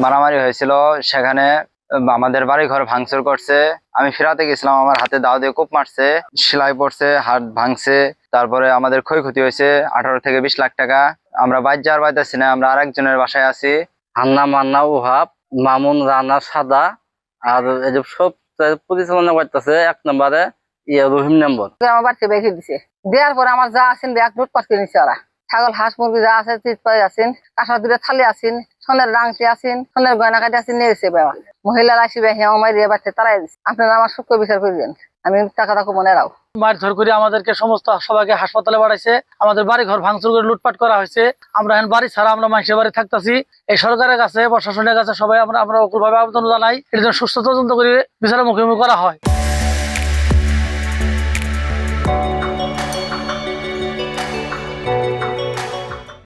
মারামারি হয়েছিল, সেখানে আমাদের বাড়ি ঘর ভাঙচুর করছে। আমি ফেরাতে গেছিলাম, আমার হাতে দাও দিয়ে কোপ মারছে, সেলাই পড়ছে, হাত ভাঙছে। তারপরে আমাদের ক্ষয়ক্ষতি হয়েছে 18 থেকে 20 লাখ টাকা। আমরা বাইর যাওয়ার পাইতেছি না, আমরা আরেকজনের বাসায় আছি। হান্না মান্না ওহাব, মামুন, রানা, সাদা, আর এই যে সব পরিচালনা করতেছে 1 নম্বরে রহিম নম্বর। আমার বাড়িতে বেঁধে দিছে, দেওয়ার পরে আমার যা আছেন ব্যাগ লুটপাট করে নিচ্ছে ওরা। ছাগল, হাঁস, মুরগি যা আছে চিৎপাই আছেন, কাঁসার দুটো থালি আছেন, সোনের রাংটি আছেন, সোনের গয়না কাটি আছেন, নিয়ে গেছে বাবা। মহিলারা আসবে আমার দিয়ে বাড়িতে তারাই দিচ্ছে। আপনারা আমার সূক্ষ্ম বিচার করবেন, আমি টাকা টাকা মনে রাও। মারধর করে আমাদেরকে সমস্ত সবাইকে হাসপাতালে বাড়াইছে, আমাদের বাড়ি ঘর ভাঙচুর করে লুটপাট করা হয়েছে। আমরা এখন বাড়ি ছাড়া আমরা মানুষের বাড়ি থাকতেছি। এই সরকারের কাছে, প্রশাসনের কাছে সবাই আমরা অকুল ভাবে আবেদন জানাই, এর জন্য সুস্থ তদন্ত করে বিচারের মুখোমুখি করা হয়।